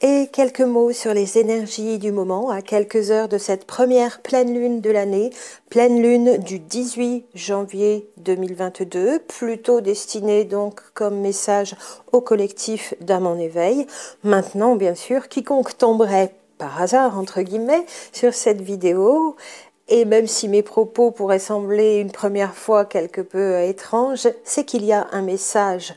Et quelques mots sur les énergies du moment, à quelques heures de cette première pleine lune de l'année, pleine lune du 18 janvier 2022, plutôt destinée donc comme message au collectif d'âme en éveil. Maintenant, bien sûr, quiconque tomberait par hasard, entre guillemets, sur cette vidéo, et même si mes propos pourraient sembler une première fois quelque peu étranges, c'est qu'il y a un message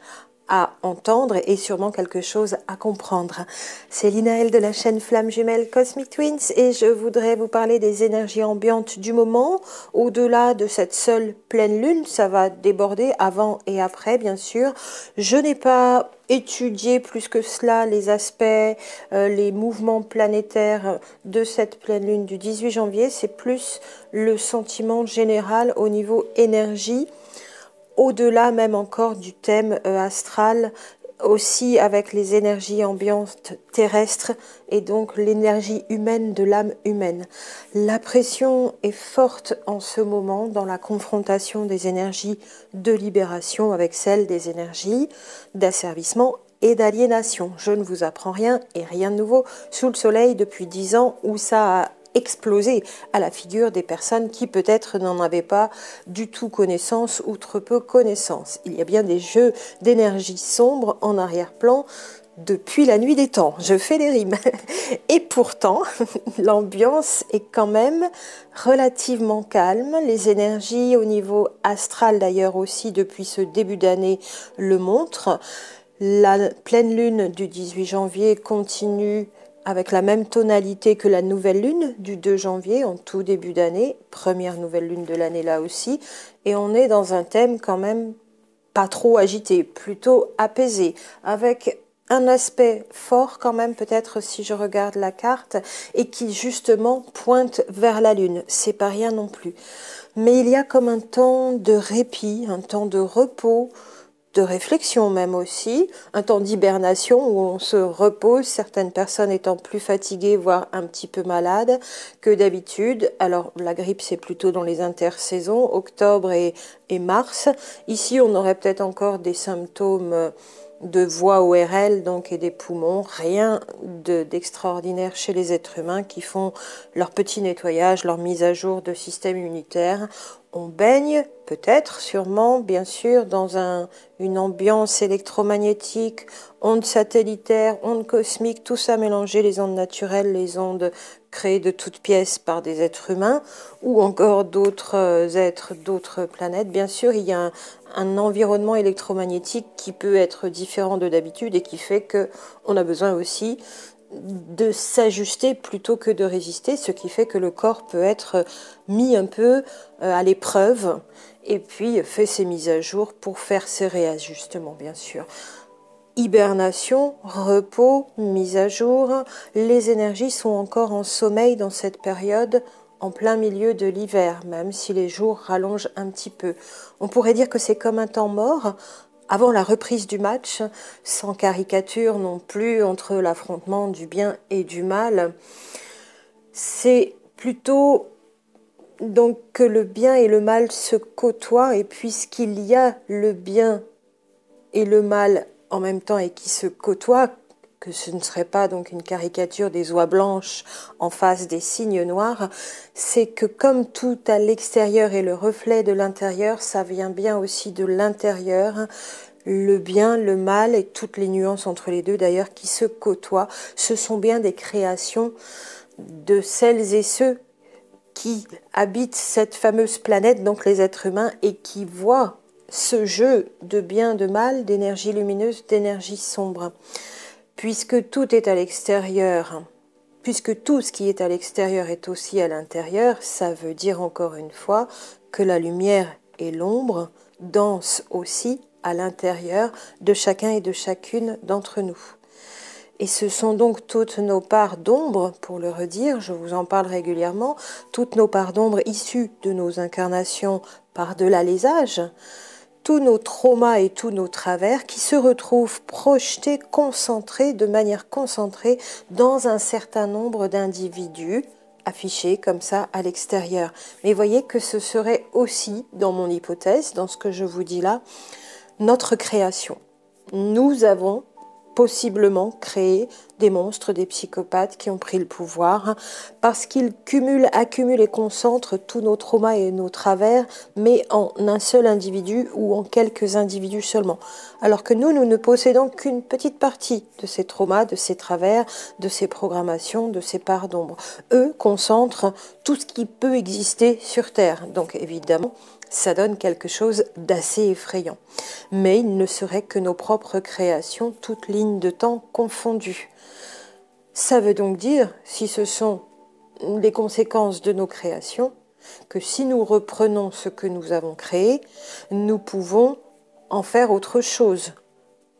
à entendre et sûrement quelque chose à comprendre. C'est Linaëlle de la chaîne Flamme Jumelle Cosmic Twins et je voudrais vous parler des énergies ambiantes du moment. Au-delà de cette seule pleine lune, ça va déborder avant et après bien sûr. Je n'ai pas étudié plus que cela les aspects, les mouvements planétaires de cette pleine lune du 18 janvier. C'est plus le sentiment général au niveau énergie, au-delà même encore du thème astral, aussi avec les énergies ambiantes terrestres et donc l'énergie humaine de l'âme humaine. La pression est forte en ce moment dans la confrontation des énergies de libération avec celle des énergies d'asservissement et d'aliénation. Je ne vous apprends rien et rien de nouveau sous le soleil depuis 10 ans où ça a explosé à la figure des personnes qui peut-être n'en avaient pas du tout connaissance ou trop peu connaissance. Il y a bien des jeux d'énergie sombre en arrière-plan depuis la nuit des temps. Je fais des rimes. Et pourtant, l'ambiance est quand même relativement calme. Les énergies au niveau astral d'ailleurs aussi depuis ce début d'année le montrent. La pleine lune du 18 janvier continue avec la même tonalité que la nouvelle lune du 2 janvier en tout début d'année, première nouvelle lune de l'année là aussi, et on est dans un thème quand même pas trop agité, plutôt apaisé, avec un aspect fort quand même peut-être si je regarde la carte et qui justement pointe vers la lune, c'est pas rien non plus. Mais il y a comme un temps de répit, un temps de repos, de réflexion même aussi, un temps d'hibernation où on se repose, certaines personnes étant plus fatiguées, voire un petit peu malades que d'habitude. Alors la grippe c'est plutôt dans les intersaisons, octobre et mars. Ici on aurait peut-être encore des symptômes de voie ORL donc et des poumons, rien d'extraordinaire chez les êtres humains qui font leur petit nettoyage, leur mise à jour de système immunitaire. On baigne peut-être, sûrement, bien sûr, dans une ambiance électromagnétique, ondes satellitaires, ondes cosmiques, tout ça mélangé, les ondes naturelles, les ondes créées de toutes pièces par des êtres humains ou encore d'autres êtres, d'autres planètes. Bien sûr, il y a un environnement électromagnétique qui peut être différent de d'habitude et qui fait que on a besoin aussi de s'ajuster plutôt que de résister, ce qui fait que le corps peut être mis un peu à l'épreuve et puis fait ses mises à jour pour faire ses réajustements, bien sûr. Hibernation, repos, mise à jour, les énergies sont encore en sommeil dans cette période en plein milieu de l'hiver, même si les jours rallongent un petit peu. On pourrait dire que c'est comme un temps mort avant la reprise du match, sans caricature non plus entre l'affrontement du bien et du mal. C'est plutôt donc que le bien et le mal se côtoient et puisqu'il y a le bien et le mal en même temps et qui se côtoient, que ce ne serait pas donc une caricature des oies blanches en face des cygnes noirs, c'est que comme tout à l'extérieur est le reflet de l'intérieur, ça vient bien aussi de l'intérieur, le bien, le mal et toutes les nuances entre les deux d'ailleurs qui se côtoient, ce sont bien des créations de celles et ceux qui habitent cette fameuse planète, donc les êtres humains, et qui voient ce jeu de bien, de mal, d'énergie lumineuse, d'énergie sombre. Puisque tout est à l'extérieur, puisque tout ce qui est à l'extérieur est aussi à l'intérieur, ça veut dire encore une fois que la lumière et l'ombre dansent aussi à l'intérieur de chacun et de chacune d'entre nous. Et ce sont donc toutes nos parts d'ombre, pour le redire, je vous en parle régulièrement, toutes nos parts d'ombre issues de nos incarnations par-delà les âges, tous nos traumas et tous nos travers qui se retrouvent projetés, concentrés, de manière concentrée dans un certain nombre d'individus affichés comme ça à l'extérieur. Mais voyez que ce serait aussi, dans mon hypothèse, dans ce que je vous dis là, notre création. Nous avons possiblement créer des monstres, des psychopathes qui ont pris le pouvoir, parce qu'ils accumulent et concentrent tous nos traumas et nos travers, mais en un seul individu ou en quelques individus seulement. Alors que nous ne possédons qu'une petite partie de ces traumas, de ces travers, de ces programmations, de ces parts d'ombre. Eux concentrent tout ce qui peut exister sur Terre. Donc évidemment, ça donne quelque chose d'assez effrayant. Mais il ne serait que nos propres créations, toutes lignes de temps confondues. Ça veut donc dire, si ce sont les conséquences de nos créations, que si nous reprenons ce que nous avons créé, nous pouvons en faire autre chose.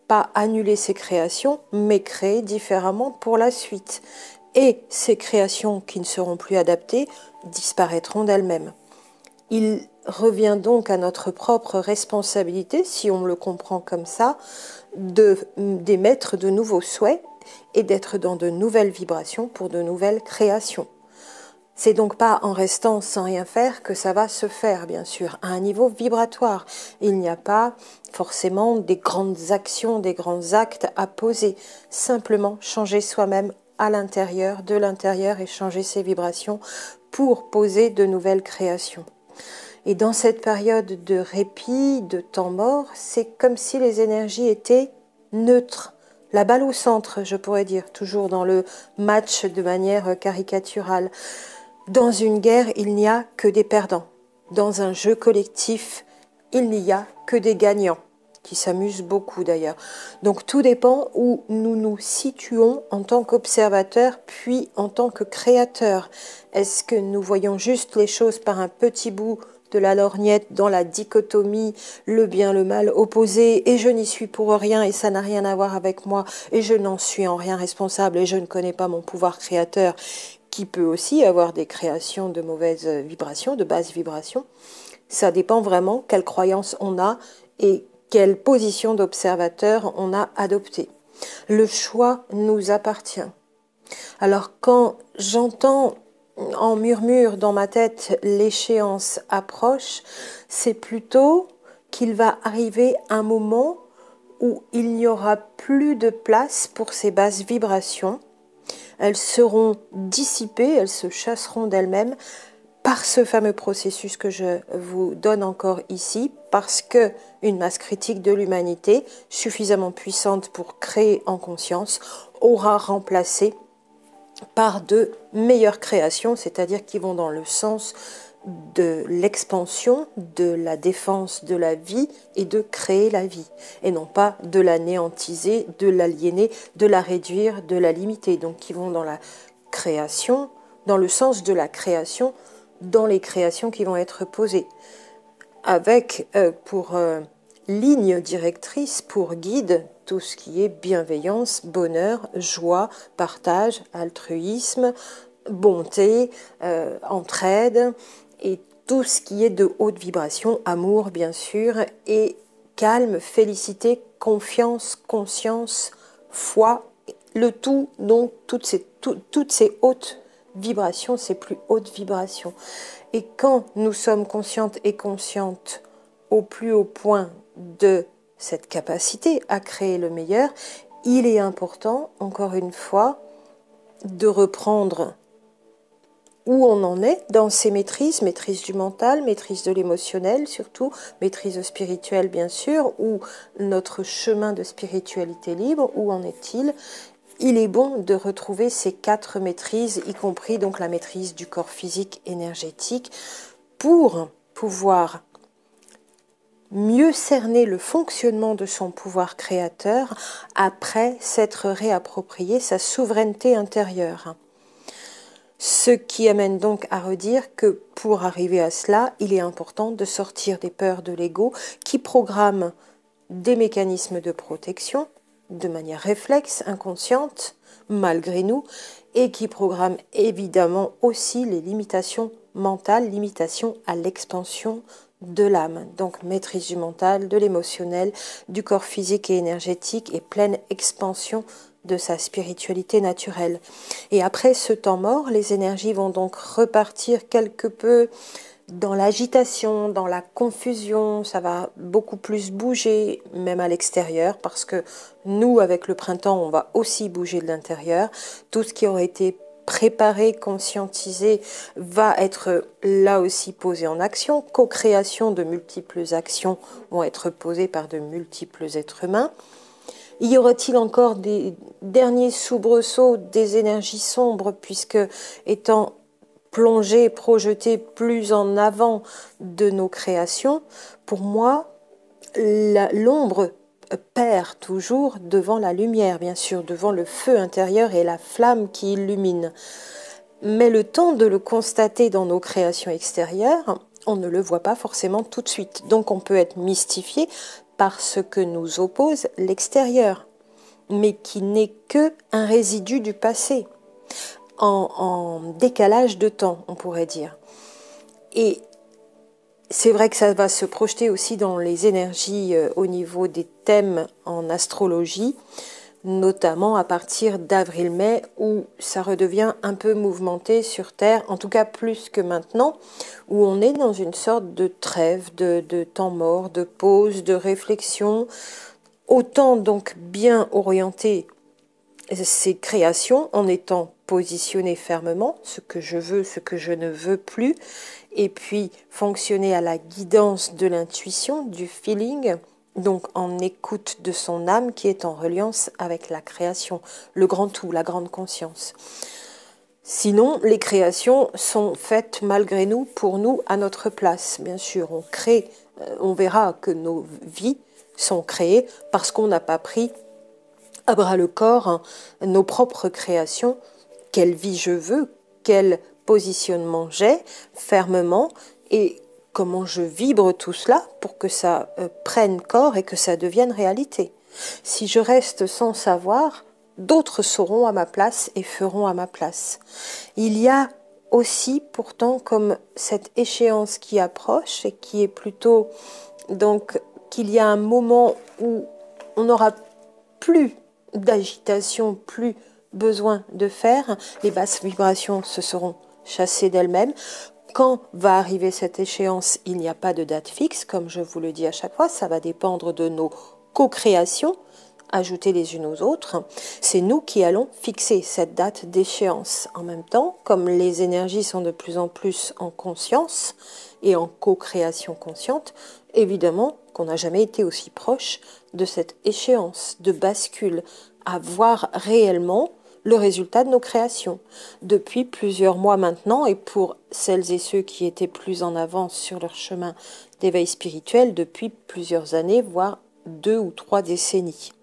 Pas annuler ces créations, mais créer différemment pour la suite. Et ces créations qui ne seront plus adaptées disparaîtront d'elles-mêmes. Il revient donc à notre propre responsabilité, si on le comprend comme ça, d'émettre de nouveaux souhaits et d'être dans de nouvelles vibrations pour de nouvelles créations. C'est donc pas en restant sans rien faire que ça va se faire, bien sûr, à un niveau vibratoire. Il n'y a pas forcément des grandes actions, des grands actes à poser. Simplement changer soi-même à l'intérieur, de l'intérieur, et changer ses vibrations pour poser de nouvelles créations. Et dans cette période de répit, de temps mort, c'est comme si les énergies étaient neutres. La balle au centre, je pourrais dire, toujours dans le match de manière caricaturale. Dans une guerre, il n'y a que des perdants. Dans un jeu collectif, il n'y a que des gagnants, qui s'amusent beaucoup d'ailleurs. Donc tout dépend où nous nous situons en tant qu'observateurs, puis en tant que créateurs. Est-ce que nous voyons juste les choses par un petit bout de la lorgnette, dans la dichotomie, le bien, le mal opposé, et je n'y suis pour rien, et ça n'a rien à voir avec moi, et je n'en suis en rien responsable, et je ne connais pas mon pouvoir créateur, qui peut aussi avoir des créations de mauvaises vibrations, de basses vibrations. Ça dépend vraiment quelle croyance on a et quelle position d'observateur on a adoptée. Le choix nous appartient. Alors quand j'entends en murmure dans ma tête l'échéance approche, c'est plutôt qu'il va arriver un moment où il n'y aura plus de place pour ces basses vibrations. Elles seront dissipées, elles se chasseront d'elles-mêmes par ce fameux processus que je vous donne encore ici, parce que une masse critique de l'humanité, suffisamment puissante pour créer en conscience, aura remplacé par de meilleures créations, c'est-à-dire qui vont dans le sens de l'expansion, de la défense de la vie et de créer la vie, et non pas de l'anéantiser, de l'aliéner, de la réduire, de la limiter, donc qui vont dans la création, dans le sens de la création, dans les créations qui vont être posées, avec pour ligne directrice, pour guide, tout ce qui est bienveillance, bonheur, joie, partage, altruisme, bonté, entraide, et tout ce qui est de haute vibration, amour bien sûr, et calme, félicité, confiance, conscience, foi, le tout, donc toutes ces hautes vibrations, ces plus hautes vibrations. Et quand nous sommes conscientes et conscientes au plus haut point de cette capacité à créer le meilleur, il est important, encore une fois, de reprendre où on en est dans ces maîtrises, maîtrise du mental, maîtrise de l'émotionnel surtout, maîtrise spirituelle bien sûr, ou notre chemin de spiritualité libre, où en est-il? Il est bon de retrouver ces 4 maîtrises, y compris donc la maîtrise du corps physique énergétique, pour pouvoir mieux cerner le fonctionnement de son pouvoir créateur après s'être réapproprié sa souveraineté intérieure. Ce qui amène donc à redire que pour arriver à cela, il est important de sortir des peurs de l'ego qui programment des mécanismes de protection de manière réflexe, inconsciente, malgré nous, et qui programment évidemment aussi les limitations mentales, limitations à l'expansion de l'âme. Donc maîtrise du mental, de l'émotionnel, du corps physique et énergétique, et pleine expansion de sa spiritualité naturelle. Et après ce temps mort, les énergies vont donc repartir quelque peu dans l'agitation, dans la confusion, ça va beaucoup plus bouger, même à l'extérieur, parce que nous, avec le printemps, on va aussi bouger de l'intérieur. Tout ce qui aurait été préparé, conscientisé, va être là aussi posé en action. Co-création de multiples actions vont être posées par de multiples êtres humains. Y aura-t-il encore des derniers soubresauts des énergies sombres, puisque étant plongé, projeté plus en avant de nos créations, pour moi, l'ombre perd toujours devant la lumière, bien sûr, devant le feu intérieur et la flamme qui illumine. Mais le temps de le constater dans nos créations extérieures, on ne le voit pas forcément tout de suite. Donc on peut être mystifié par ce que nous oppose l'extérieur, mais qui n'est que un résidu du passé, en décalage de temps, on pourrait dire. Et c'est vrai que ça va se projeter aussi dans les énergies au niveau des thèmes en astrologie, notamment à partir d'avril-mai, où ça redevient un peu mouvementé sur Terre, en tout cas plus que maintenant, où on est dans une sorte de trêve, de temps mort, de pause, de réflexion, autant donc bien orienter ces créations en étant positionné fermement, ce que je veux, ce que je ne veux plus, et puis fonctionner à la guidance de l'intuition, du feeling, donc en écoute de son âme qui est en reliance avec la création, le grand tout, la grande conscience. Sinon, les créations sont faites malgré nous, pour nous, à notre place. Bien sûr, on crée, on verra que nos vies sont créées parce qu'on n'a pas pris à bras le corps nos propres créations. Quelle vie je veux, quel positionnement j'ai fermement et comment je vibre tout cela pour que ça prenne corps et que ça devienne réalité. Si je reste sans savoir, d'autres sauront à ma place et feront à ma place. Il y a aussi pourtant comme cette échéance qui approche et qui est plutôt donc qu'il y a un moment où on n'aura plus d'agitation, plus besoin de faire, les basses vibrations se seront chassées d'elles-mêmes. Quand va arriver cette échéance, il n'y a pas de date fixe, comme je vous le dis à chaque fois, ça va dépendre de nos co-créations, ajoutées les unes aux autres. C'est nous qui allons fixer cette date d'échéance. En même temps, comme les énergies sont de plus en plus en conscience et en co-création consciente, évidemment qu'on n'a jamais été aussi proche de cette échéance, de bascule, à voir réellement le résultat de nos créations. Depuis plusieurs mois maintenant, et pour celles et ceux qui étaient plus en avance sur leur chemin d'éveil spirituel, depuis plusieurs années, voire 2 ou 3 décennies.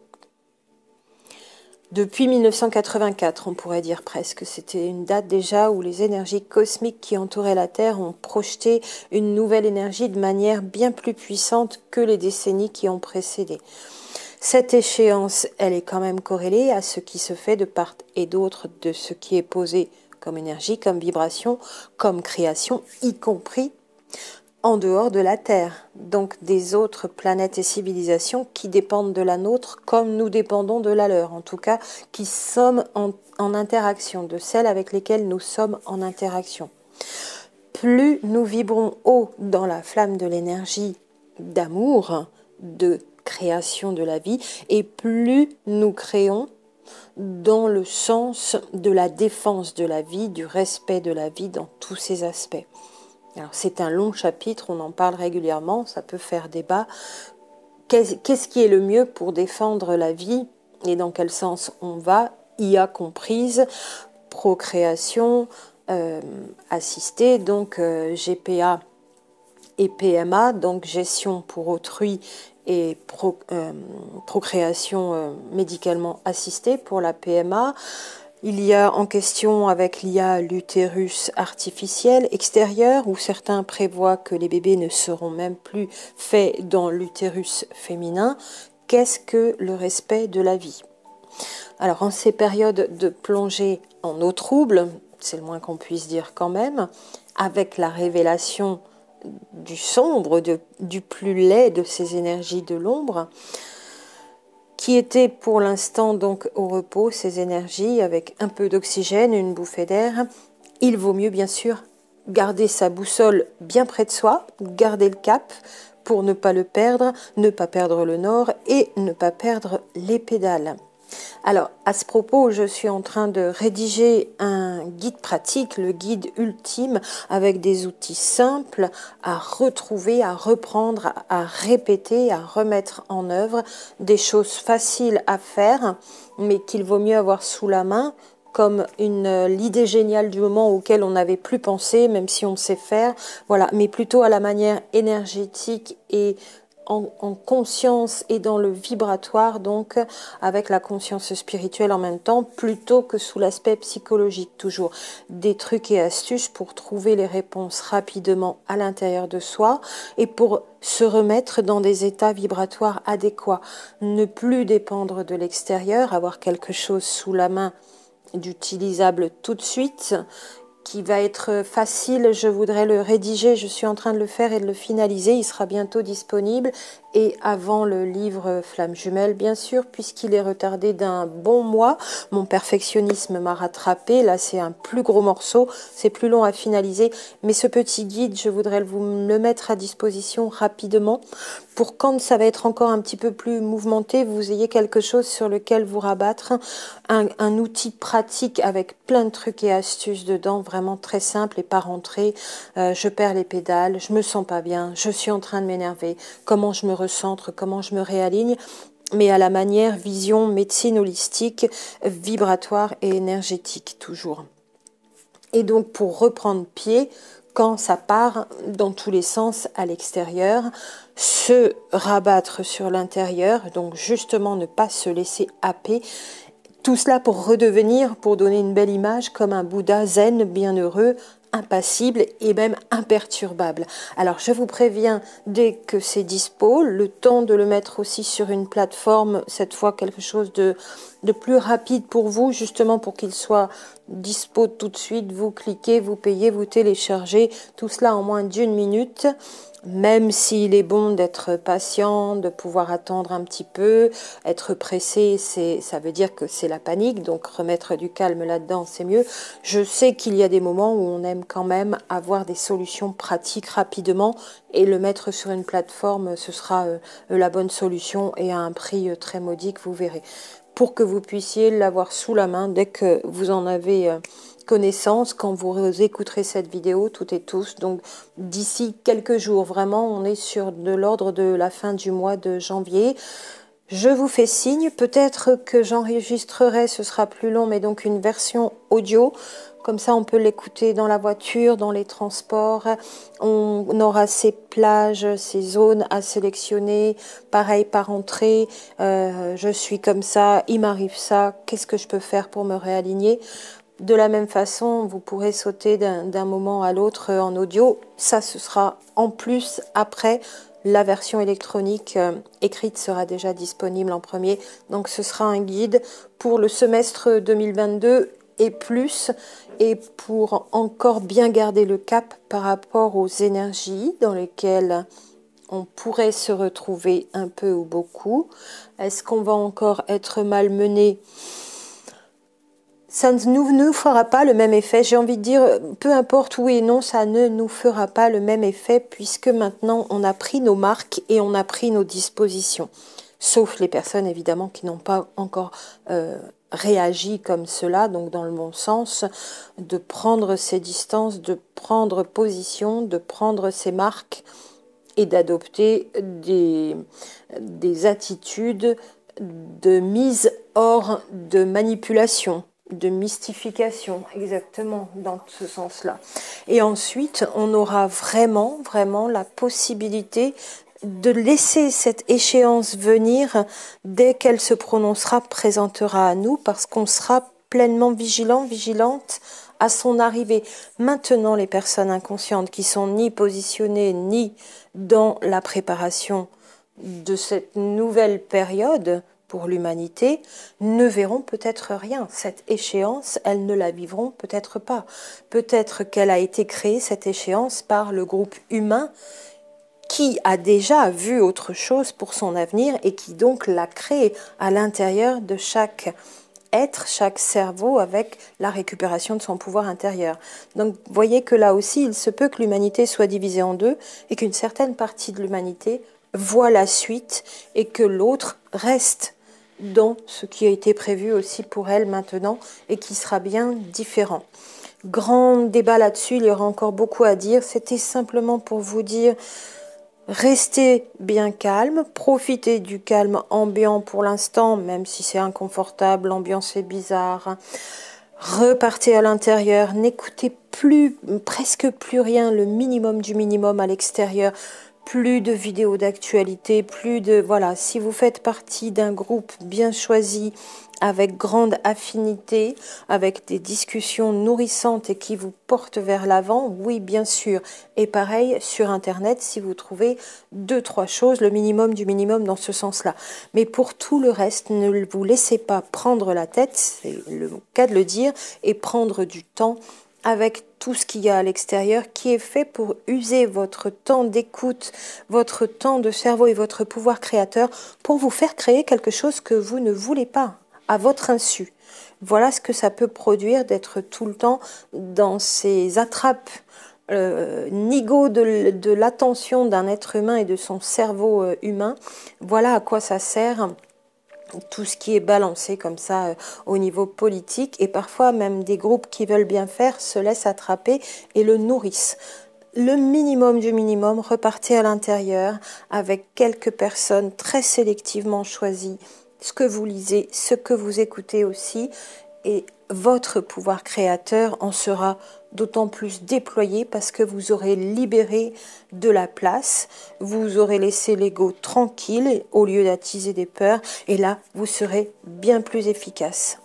Depuis 1984, on pourrait dire presque, c'était une date déjà où les énergies cosmiques qui entouraient la Terre ont projeté une nouvelle énergie de manière bien plus puissante que les décennies qui ont précédé. Cette échéance, elle est quand même corrélée à ce qui se fait de part et d'autre de ce qui est posé comme énergie, comme vibration, comme création, y compris en dehors de la Terre, donc des autres planètes et civilisations qui dépendent de la nôtre comme nous dépendons de la leur, en tout cas qui sommes en interaction, de celles avec lesquelles nous sommes en interaction. Plus nous vibrons haut dans la flamme de l'énergie d'amour, de création de la vie, et plus nous créons dans le sens de la défense de la vie, du respect de la vie dans tous ses aspects. Alors c'est un long chapitre, on en parle régulièrement, ça peut faire débat. Qu'est-ce qui est le mieux pour défendre la vie et dans quel sens on va, IA comprise, procréation assistée, donc GPA et PMA, donc gestion pour autrui et procréation médicalement assistée pour la PMA. Il y a en question avec l'IA l'utérus artificiel extérieur, où certains prévoient que les bébés ne seront même plus faits dans l'utérus féminin. Qu'est-ce que le respect de la vie? Alors en ces périodes de plongée en eau trouble, c'est le moins qu'on puisse dire quand même, avec la révélation du sombre, du plus laid de ces énergies de l'ombre, qui étaient pour l'instant donc au repos, ces énergies, avec un peu d'oxygène, une bouffée d'air, il vaut mieux bien sûr garder sa boussole bien près de soi, garder le cap pour ne pas le perdre, ne pas perdre le nord et ne pas perdre les pédales. Alors, à ce propos, je suis en train de rédiger un guide pratique, le guide ultime, avec des outils simples à retrouver, à reprendre, à répéter, à remettre en œuvre, des choses faciles à faire, mais qu'il vaut mieux avoir sous la main, comme l'idée géniale du moment auquel on n'avait plus pensé, même si on sait faire, voilà, mais plutôt à la manière énergétique et en conscience et dans le vibratoire, donc avec la conscience spirituelle en même temps, plutôt que sous l'aspect psychologique. Toujours des trucs et astuces pour trouver les réponses rapidement à l'intérieur de soi et pour se remettre dans des états vibratoires adéquats. Ne plus dépendre de l'extérieur, avoir quelque chose sous la main d'utilisable tout de suite, qui va être facile. Je voudrais le rédiger, je suis en train de le faire et de le finaliser, il sera bientôt disponible et avant le livre Flamme Jumelle, bien sûr, puisqu'il est retardé d'un bon mois. Mon perfectionnisme m'a rattrapé, là c'est un plus gros morceau, c'est plus long à finaliser, mais ce petit guide, je voudrais vous le mettre à disposition rapidement pour quand ça va être encore un petit peu plus mouvementé, vous ayez quelque chose sur lequel vous rabattre, un outil pratique avec plein de trucs et astuces dedans, vraiment très simple et pas rentré. Je perds les pédales, je me sens pas bien, je suis en train de m'énerver, comment je me recentre, comment je me réaligne, mais à la manière vision médecine holistique, vibratoire et énergétique toujours. Et donc pour reprendre pied, quand ça part dans tous les sens à l'extérieur, se rabattre sur l'intérieur, donc justement ne pas se laisser happer. Tout cela pour redevenir, pour donner une belle image, comme un Bouddha zen, bienheureux, impassible et même imperturbable. Alors je vous préviens, dès que c'est dispo, le temps de le mettre aussi sur une plateforme, cette fois quelque chose de plus rapide pour vous, justement pour qu'il soit dispo tout de suite, vous cliquez, vous payez, vous téléchargez, tout cela en moins d'1 minute. Même s'il est bon d'être patient, de pouvoir attendre un petit peu, être pressé, ça veut dire que c'est la panique, donc remettre du calme là-dedans, c'est mieux. Je sais qu'il y a des moments où on aime quand même avoir des solutions pratiques rapidement et le mettre sur une plateforme, ce sera la bonne solution et à un prix très modique, vous verrez. Pour que vous puissiez l'avoir sous la main dès que vous en avez connaissance, quand vous écouterez cette vidéo, toutes et tous. Donc d'ici quelques jours, vraiment, on est sur de l'ordre de la fin du mois de janvier. Je vous fais signe, peut-être que j'enregistrerai, ce sera plus long, mais donc une version audio. Comme ça, on peut l'écouter dans la voiture, dans les transports. On aura ces plages, ces zones à sélectionner. Pareil, par entrée, je suis comme ça, il m'arrive ça. Qu'est-ce que je peux faire pour me réaligner ? De la même façon, vous pourrez sauter d'un moment à l'autre en audio. Ça, ce sera en plus après. La version électronique écrite sera déjà disponible en premier. Donc, ce sera un guide pour le semestre 2022 et plus, et pour encore bien garder le cap par rapport aux énergies dans lesquelles on pourrait se retrouver un peu ou beaucoup. Est-ce qu'on va encore être malmené ? Ça ne nous fera pas le même effet. J'ai envie de dire, peu importe oui et non, ça ne nous fera pas le même effet puisque maintenant on a pris nos marques et on a pris nos dispositions. Sauf les personnes évidemment qui n'ont pas encore réagi comme cela, donc dans le bon sens, de prendre ses distances, de prendre position, de prendre ses marques et d'adopter des attitudes de mise hors de manipulation, de mystification, exactement dans ce sens-là. Et ensuite, on aura vraiment la possibilité de laisser cette échéance venir dès qu'elle se prononcera, présentera à nous, parce qu'on sera pleinement vigilante à son arrivée. Maintenant, les personnes inconscientes qui sont ni positionnées ni dans la préparation de cette nouvelle période pour l'humanité, ne verront peut-être rien. Cette échéance, elles ne la vivront peut-être pas. Peut-être qu'elle a été créée, cette échéance, par le groupe humain qui a déjà vu autre chose pour son avenir et qui donc l'a créée à l'intérieur de chaque être chaque cerveau avec la récupération de son pouvoir intérieur. Donc, vous voyez que là aussi, il se peut que l'humanité soit divisée en deux et qu'une certaine partie de l'humanité voit la suite et que l'autre reste dans ce qui a été prévu aussi pour elle maintenant et qui sera bien différent. Grand débat là-dessus, il y aura encore beaucoup à dire. C'était simplement pour vous dire, restez bien calme, profitez du calme ambiant pour l'instant, même si c'est inconfortable, l'ambiance est bizarre. Repartez à l'intérieur, n'écoutez plus, presque plus rien, le minimum du minimum à l'extérieur. Plus de vidéos d'actualité, plus de... Voilà, si vous faites partie d'un groupe bien choisi, avec grande affinité, avec des discussions nourrissantes et qui vous portent vers l'avant, oui, bien sûr. Et pareil, sur Internet, si vous trouvez 2-3 choses, le minimum du minimum dans ce sens-là. Mais pour tout le reste, ne vous laissez pas prendre la tête, c'est le cas de le dire, et prendre du temps avec tout ce qu'il y a à l'extérieur qui est fait pour user votre temps d'écoute, votre temps de cerveau et votre pouvoir créateur pour vous faire créer quelque chose que vous ne voulez pas, à votre insu. Voilà ce que ça peut produire d'être tout le temps dans ces attrapes nigo de l'attention d'un être humain et de son cerveau humain. Voilà à quoi ça sert. Tout ce qui est balancé comme ça au niveau politique et parfois même des groupes qui veulent bien faire se laissent attraper et le nourrissent. Le minimum du minimum, repartez à l'intérieur avec quelques personnes très sélectivement choisies, ce que vous lisez, ce que vous écoutez aussi, et votre pouvoir créateur en sera d'autant plus déployé parce que vous aurez libéré de la place, vous aurez laissé l'ego tranquille au lieu d'attiser des peurs, et là, vous serez bien plus efficace.